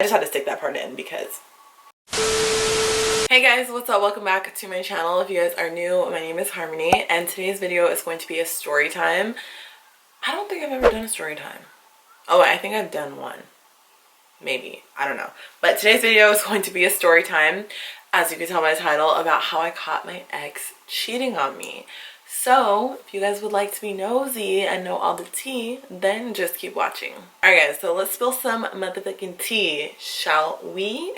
just had to stick that part in because... Hey guys, what's up? Welcome back to my channel. If you guys are new, my name is Harmony, and today's video is going to be a story time. I don't think I've ever done a story time. Oh, I think I've done one. Maybe. I don't know. But today's video is going to be a story time, as you can tell by the title, about how I caught my ex cheating on me. So, if you guys would like to be nosy and know all the tea, then just keep watching. Alright guys, so let's spill some motherfucking tea, shall we?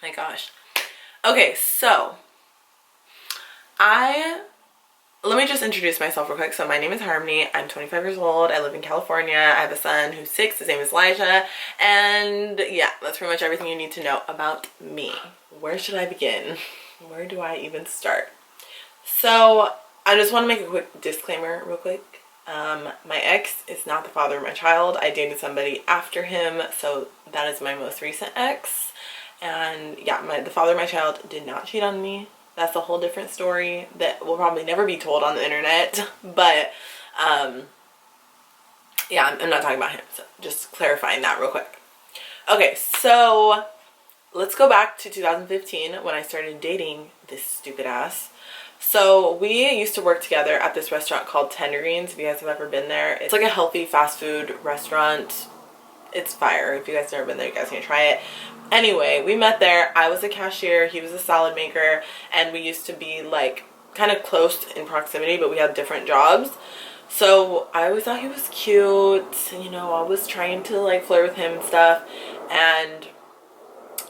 My gosh. Okay, so let me just introduce myself real quick. So my name is Harmony. I'm 25 years old. I live in California. I have a son who's 6. His name is Elijah. And yeah, that's pretty much everything you need to know about me. Where should I begin? Where do I even start? So I just want to make a quick disclaimer real quick. My ex is not the father of my child. I dated somebody after him, so that is my most recent ex. And yeah, the father of my child did not cheat on me. That's a whole different story that will probably never be told on the internet. But yeah, I'm not talking about him, so just clarifying that real quick. Okay, so let's go back to 2015 when I started dating this stupid ass. So we used to work together at this restaurant called Tender Greens, if you guys have ever been there. It's like a healthy fast food restaurant. It's fire. If you guys have never been there, you guys need to try it. Anyway, we met there. I was a cashier, he was a salad maker, and we used to be like kind of close in proximity, but we had different jobs. So I always thought he was cute, you know, I was trying to like flirt with him and stuff, and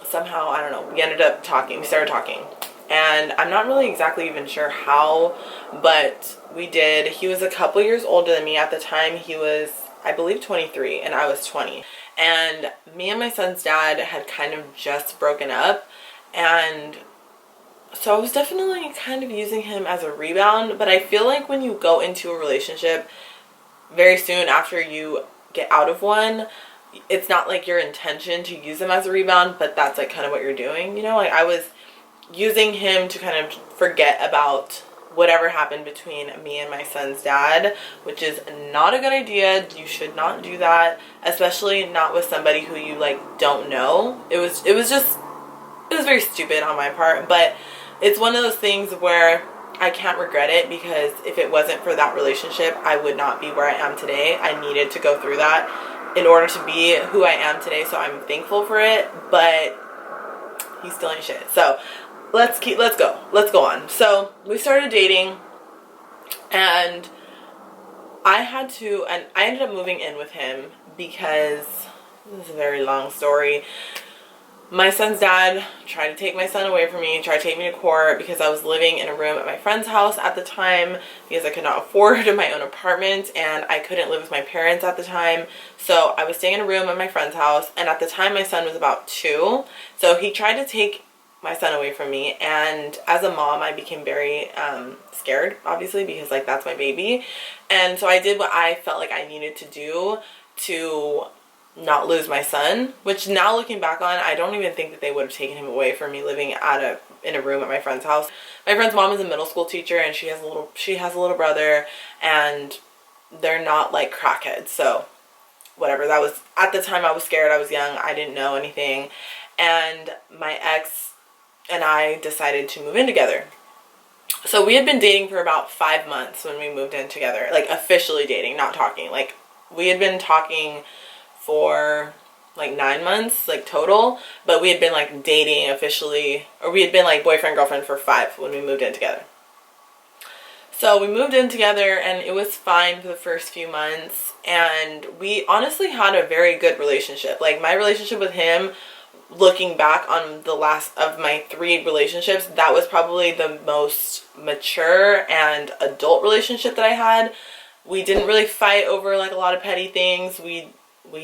somehow, I don't know, we ended up talking. We started talking. And I'm not really exactly even sure how, but we did. He was a couple years older than me. At the time, he was, I believe, 23, and I was 20. And me and my son's dad had kind of just broken up. And so I was definitely kind of using him as a rebound. But I feel like when you go into a relationship very soon after you get out of one, it's not like your intention to use him as a rebound, but that's like kind of what you're doing. You know, like I was using him to kind of forget about whatever happened between me and my son's dad, which is not a good idea. You should not do that, especially not with somebody who you like don't know. It was very stupid on my part, but it's one of those things where I can't regret it, because if it wasn't for that relationship, I would not be where I am today. I needed to go through that in order to be who I am today, so I'm thankful for it, but he's still ain't shit. So let's go on. So we started dating, and I ended up moving in with him because, this is a very long story. My son's dad tried to take my son away from me, tried to take me to court because I was living in a room at my friend's house at the time, because I could not afford my own apartment and I couldn't live with my parents at the time. So I was staying in a room at my friend's house, and at the time my son was about 2. So he tried to take my son away from me, and as a mom I became very scared, obviously, because like that's my baby. And so I did what I felt like I needed to do to not lose my son, which now looking back on, I don't even think that they would have taken him away from me living in a room at my friend's house. My friend's mom is a middle school teacher, and she has a little brother, and they're not like crackheads, so whatever. That was, at the time I was scared, I was young, I didn't know anything, and my ex and I decided to move in together. So we had been dating for about 5 months when we moved in together, like officially dating, not talking. Like we had been talking for like 9 months, like total, but we had been like dating officially, or we had been like boyfriend girlfriend for 5 when we moved in together. So we moved in together, and it was fine for the first few months, and we honestly had a very good relationship. Like my relationship with him, looking back on the last of my 3 relationships, that was probably the most mature and adult relationship that I had. We didn't really fight over like a lot of petty things. We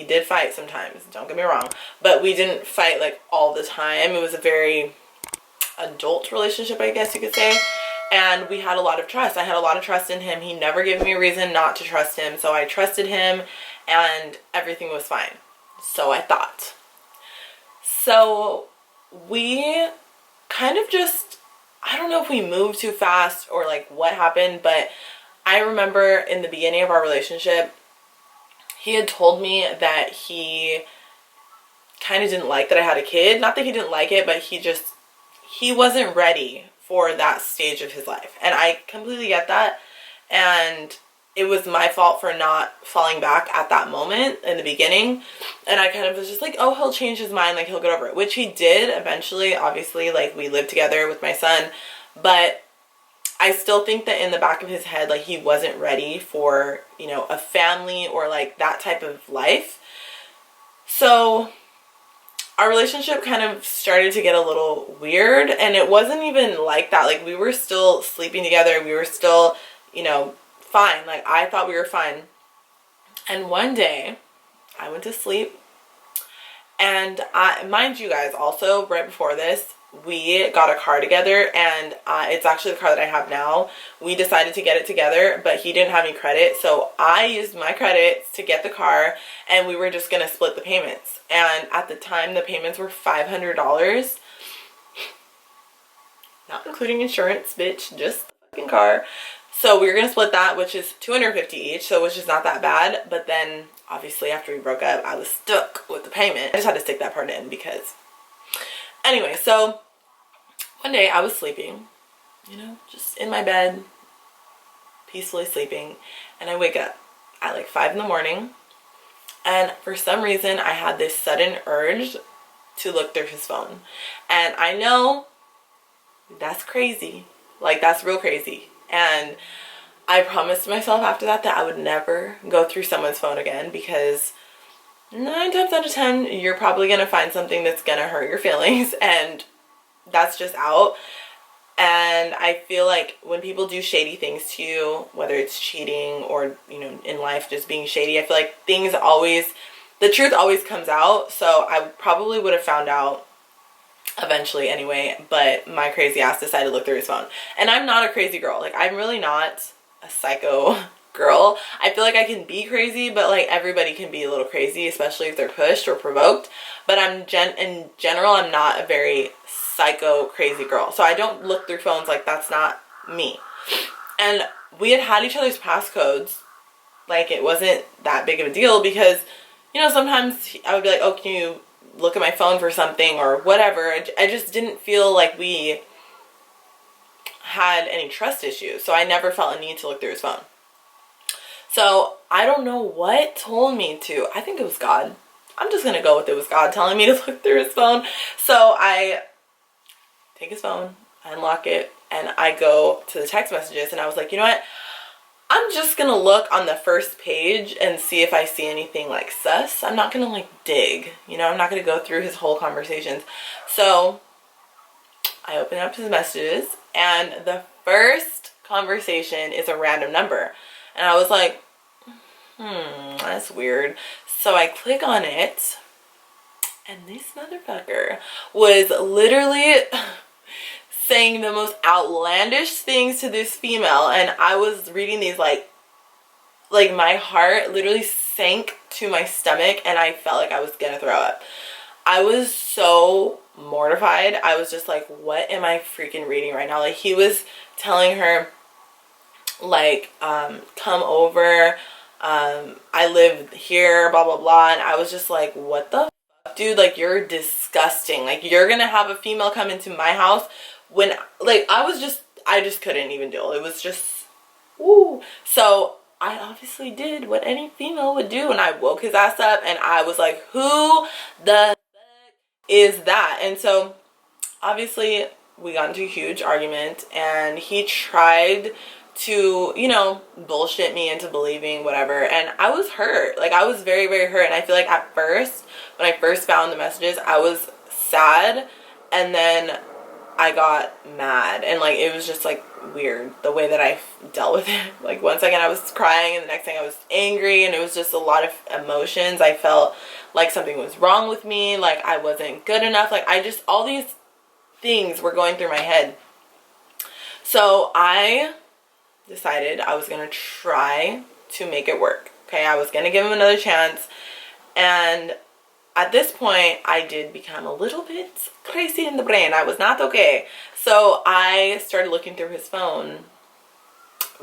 did fight sometimes, don't get me wrong, but we didn't fight like all the time. It was a very adult relationship, I guess you could say. And we had a lot of trust. I had a lot of trust in him. He never gave me a reason not to trust him, so I trusted him, and everything was fine. So I thought. So we kind of just, I don't know if we moved too fast or like what happened, but I remember in the beginning of our relationship, he had told me that he kind of didn't like that I had a kid. Not that he didn't like it, but he wasn't ready for that stage of his life. And I completely get that. And it was my fault for not falling back at that moment in the beginning. And I kind of was just like, oh, he'll change his mind, like he'll get over it, which he did eventually. Obviously, like we lived together with my son, but I still think that in the back of his head, like he wasn't ready for, you know, a family or like that type of life. So our relationship kind of started to get a little weird, and it wasn't even like that. Like we were still sleeping together. We were still, you know, fine. Like I thought we were fine. And one day I went to sleep, and mind you guys, also right before this, we got a car together, and it's actually the car that I have now. We decided to get it together, but he didn't have any credit, so I used my credits to get the car, and we were just gonna split the payments. And at the time, the payments were $500, not including insurance, bitch, just the fucking car. So we were gonna split that, which is $250 each, so it was just not that bad. But then obviously after we broke up, I was stuck with the payment. I just had to stick that part in because anyway. So one day I was sleeping, you know, just in my bed, peacefully sleeping, and I wake up at like 5 in the morning, and for some reason I had this sudden urge to look through his phone. And I know that's crazy, like that's real crazy. And I promised myself after that I would never go through someone's phone again, because 9 times out of 10 you're probably gonna find something that's gonna hurt your feelings, and that's just out. And I feel like when people do shady things to you, whether it's cheating or, you know, in life just being shady, I feel like the truth always comes out. So I probably would have found out eventually anyway, but my crazy ass decided to look through his phone. And I'm not a crazy girl. Like I'm really not a psycho girl. I feel like I can be crazy, but like everybody can be a little crazy, especially if they're pushed or provoked. But in general, I'm not a very psycho crazy girl. So I don't look through phones. Like that's not me. And we had each other's passcodes. Like it wasn't that big of a deal, because, you know, sometimes I would be like, oh, can you look at my phone for something or whatever. I just didn't feel like we had any trust issues, so I never felt a need to look through his phone. So I don't know what told me to. I think it was God. I'm just gonna go with it was God telling me to look through his phone. So I take his phone, I unlock it, and I go to the text messages, and I was like, you know what? I'm just gonna look on the first page and see if I see anything like sus. I'm not gonna like dig, you know, I'm not gonna go through his whole conversations. So I open up his messages, and the first conversation is a random number. And I was like, that's weird. So I click on it, and this motherfucker was literally saying the most outlandish things to this female. And I was reading these like my heart literally sank to my stomach, and I felt like I was gonna throw up. I was so mortified. I was just like, what am I freaking reading right now? Like, he was telling her like, come over, I live here, blah blah blah. And I was just like, what the fuck, dude? Like, you're disgusting. Like, you're gonna have a female come into my house when, like, I just couldn't even deal. It was just, woo. So I obviously did what any female would do, and I woke his ass up, and I was like, who the fuck is that? And so obviously we got into a huge argument, and he tried to, you know, bullshit me into believing whatever. And I was hurt. Like, I was very, very hurt. And I feel like at first, when I first found the messages, I was sad, and then I got mad, and like, it was just like weird the way that I dealt with it. Like, one second I was crying, and the next thing I was angry, and it was just a lot of emotions. I felt like something was wrong with me, like I wasn't good enough, like all these things were going through my head. So I decided I was gonna try to make it work. Okay, I was gonna give him another chance. And at this point, I did become a little bit crazy in the brain. I was not okay. So I started looking through his phone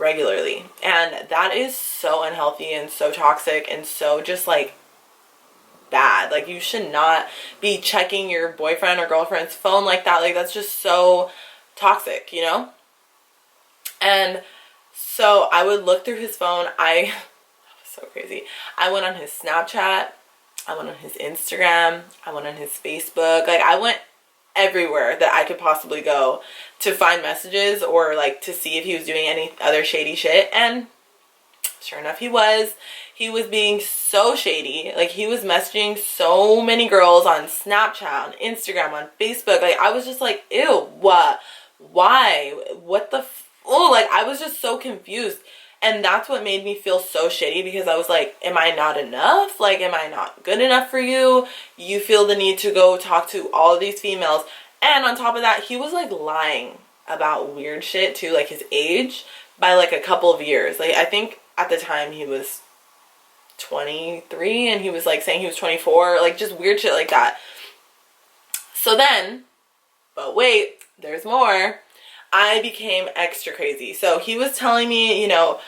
regularly. And that is so unhealthy and so toxic and so just like bad. Like, you should not be checking your boyfriend or girlfriend's phone like that. Like, that's just so toxic, you know? And so I would look through his phone. So crazy. I went on his Snapchat, I went on his Instagram, I went on his Facebook. Like, I went everywhere that I could possibly go to find messages or like to see if he was doing any other shady shit. And sure enough, he was being so shady. Like, he was messaging so many girls on Snapchat, on Instagram, on Facebook. Like, I was just like, ew, what? Why? What the oh, like, I was just so confused. And that's what made me feel so shitty, because I was like, am I not enough? Like, am I not good enough for you? You feel the need to go talk to all of these females. And on top of that, he was like lying about weird shit too, like his age, by like a couple of years. Like, I think at the time he was 23 and he was like saying he was 24, like just weird shit like that. So then, but wait, there's more. I became extra crazy. So he was telling me, you know,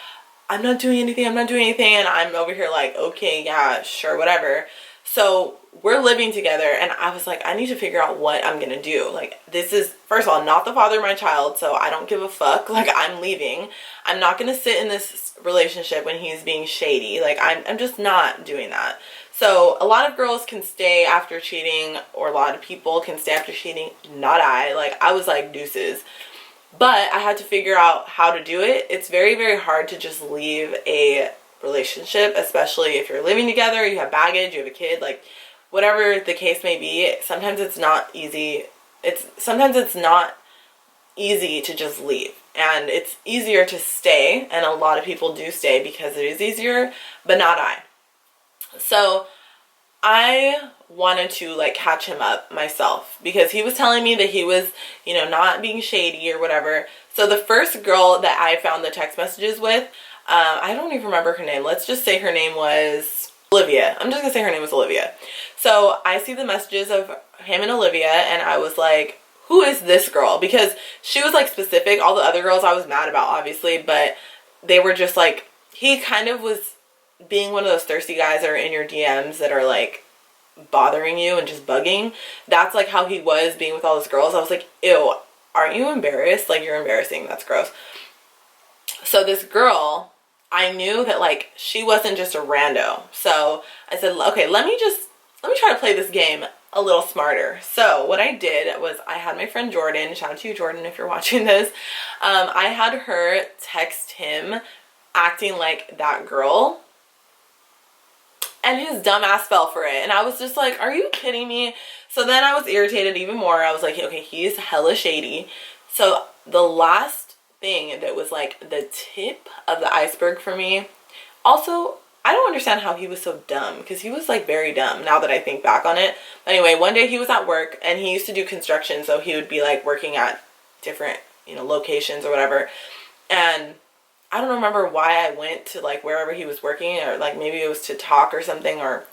I'm not doing anything, and I'm over here like, okay, yeah, sure, whatever. So we're living together, and I was like, I need to figure out what I'm gonna do. Like, this is, first of all, not the father of my child, so I don't give a fuck. Like, I'm leaving. I'm not gonna sit in this relationship when he's being shady. Like, I'm just not doing that. So a lot of girls can stay after cheating, or a lot of people can stay after cheating. Not I. Like, I was like, deuces. But I had to figure out how to do it. It's very, very hard to just leave a relationship, especially if you're living together, you have baggage, you have a kid, like whatever the case may be. Sometimes it's not easy. Sometimes it's not easy to just leave, and it's easier to stay, and a lot of people do stay because it is easier, but not I. So I wanted to like catch him up myself, because he was telling me that he was, you know, not being shady or whatever. So the first girl that I found the text messages with, I don't even remember her name. Let's just say her name was Olivia. I'm just gonna say her name was Olivia. So I see the messages of him and Olivia, and I was like, who is this girl? Because she was like specific. All the other girls I was mad about, obviously, but they were just like, he kind of was being one of those thirsty guys that are in your DMs that are like bothering you and just bugging. That's like how he was being with all those girls. I was like, ew, aren't you embarrassed? Like, you're embarrassing. That's gross. So this girl, I knew that like she wasn't just a rando. So I said, okay, let me try to play this game a little smarter. So what I did was, I had my friend Jordan, shout out to you, Jordan, if you're watching this. I had her text him acting like that girl, and his dumb ass fell for it. And I was just like, are you kidding me? So then I was irritated even more. I was like, okay, he's hella shady. So the last thing that was like the tip of the iceberg for me, also, I don't understand how he was so dumb, because he was like very dumb now that I think back on it. But anyway, one day he was at work, and he used to do construction, so he would be like working at different, you know, locations or whatever. And I don't remember why I went to like wherever he was working, or like maybe it was to talk or something, or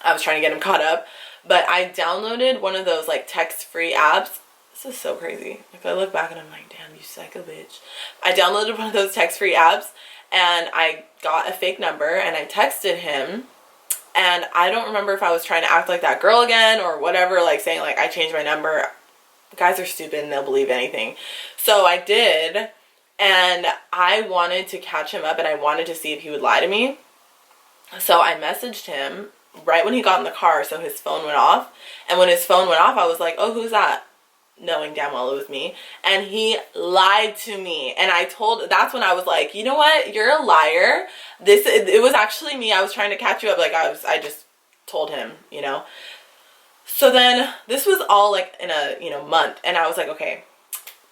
I was trying to get him caught up. But I downloaded one of those like text-free apps. This is so crazy. Like, I look back and I'm like, damn, you psycho bitch. I downloaded one of those text-free apps, and I got a fake number, and I texted him. And I don't remember if I was trying to act like that girl again or whatever, like saying like I changed my number. Guys are stupid and they'll believe anything. So I did. And I wanted to catch him up, and I wanted to see if he would lie to me. So I messaged him right when he got in the car, so his phone went off. And when his phone went off, I was like, oh, who's that? Knowing damn well it was me. And he lied to me. And that's when I was like, you know what? You're a liar. It was actually me. I was trying to catch you up. Like, I just told him, you know. So then this was all like in a, you know, month. And I was like, okay,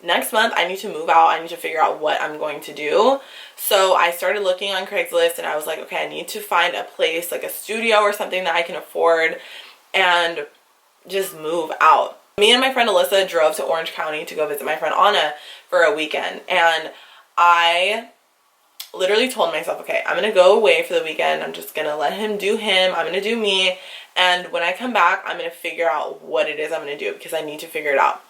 next month I need to move out. I need to figure out what I'm going to do. So I started looking on Craigslist, and I was like, okay, I need to find a place, like a studio or something that I can afford, and just move out. Me and my friend Alyssa drove to Orange County to go visit my friend Anna for a weekend. And I literally told myself, okay, I'm going to go away for the weekend. I'm just going to let him do him. I'm going to do me. And when I come back, I'm going to figure out what it is I'm going to do, because I need to figure it out.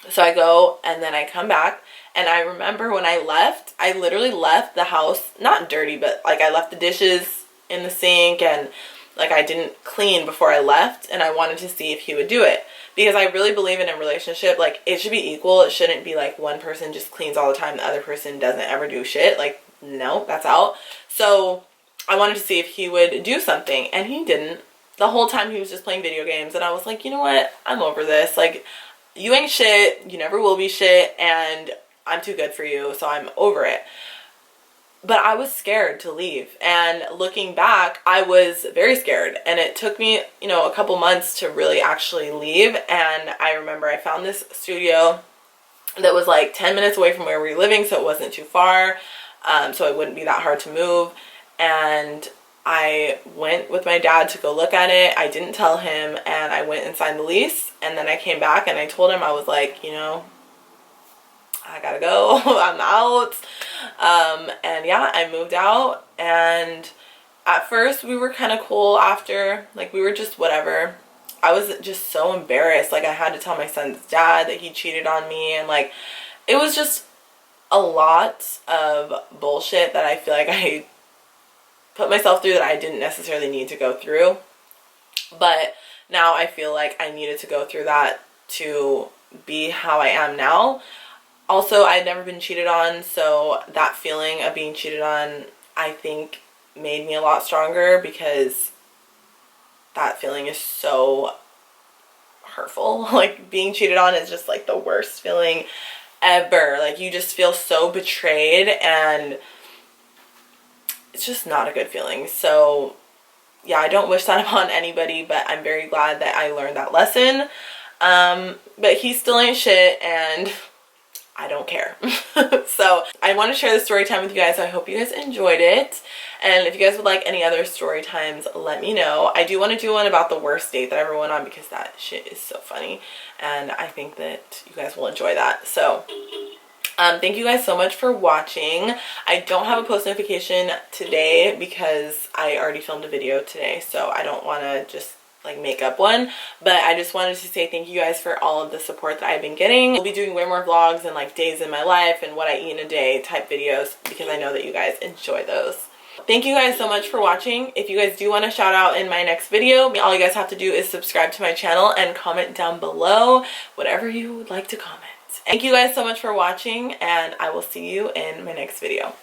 So I go and then I come back, and I remember when I left, I literally left the house, not dirty, but like I left the dishes in the sink, and like I didn't clean before I left, and I wanted to see if he would do it. Because I really believe in a relationship, like it should be equal. It shouldn't be like one person just cleans all the time, the other person doesn't ever do shit. Like, no, that's out. So I wanted to see if he would do something, and he didn't. The whole time he was just playing video games, and I was like, you know what? I'm over this. Like, you ain't shit, you never will be shit, and I'm too good for you, so I'm over it. But I was scared to leave, and looking back, I was very scared, and it took me, you know, a couple months to really actually leave. And I remember I found this studio that was like 10 minutes away from where we were living, so it wasn't too far, so it wouldn't be that hard to move. And I went with my dad to go look at it. I didn't tell him, and I went and signed the lease, and then I came back and I told him, I was like, you know, I gotta go. I'm out. And yeah, I moved out, and at first we were kind of cool. After, like, we were just whatever. I was just so embarrassed. Like, I had to tell my son's dad that he cheated on me, and like, it was just a lot of bullshit that I feel like I put myself through that I didn't necessarily need to go through. But now I feel like I needed to go through that to be how I am now. Also, I had never been cheated on, so that feeling of being cheated on, I think, made me a lot stronger, because that feeling is so hurtful. Like, being cheated on is just like the worst feeling ever. Like, you just feel so betrayed, and it's just not a good feeling. So yeah, I don't wish that upon anybody, but I'm very glad that I learned that lesson. But he still ain't shit, and I don't care. So I want to share this story time with you guys. So I hope you guys enjoyed it. And if you guys would like any other story times, let me know. I do want to do one about the worst date that I ever went on, because that shit is so funny, and I think that you guys will enjoy that. So thank you guys so much for watching. I don't have a post notification today because I already filmed a video today, so I don't want to just like make up one. But I just wanted to say thank you guys for all of the support that I've been getting. We'll be doing way more vlogs and like days in my life and what I eat in a day type videos, because I know that you guys enjoy those. Thank you guys so much for watching. If you guys do want a shout out in my next video, all you guys have to do is subscribe to my channel and comment down below whatever you would like to comment. Thank you guys so much for watching, and I will see you in my next video.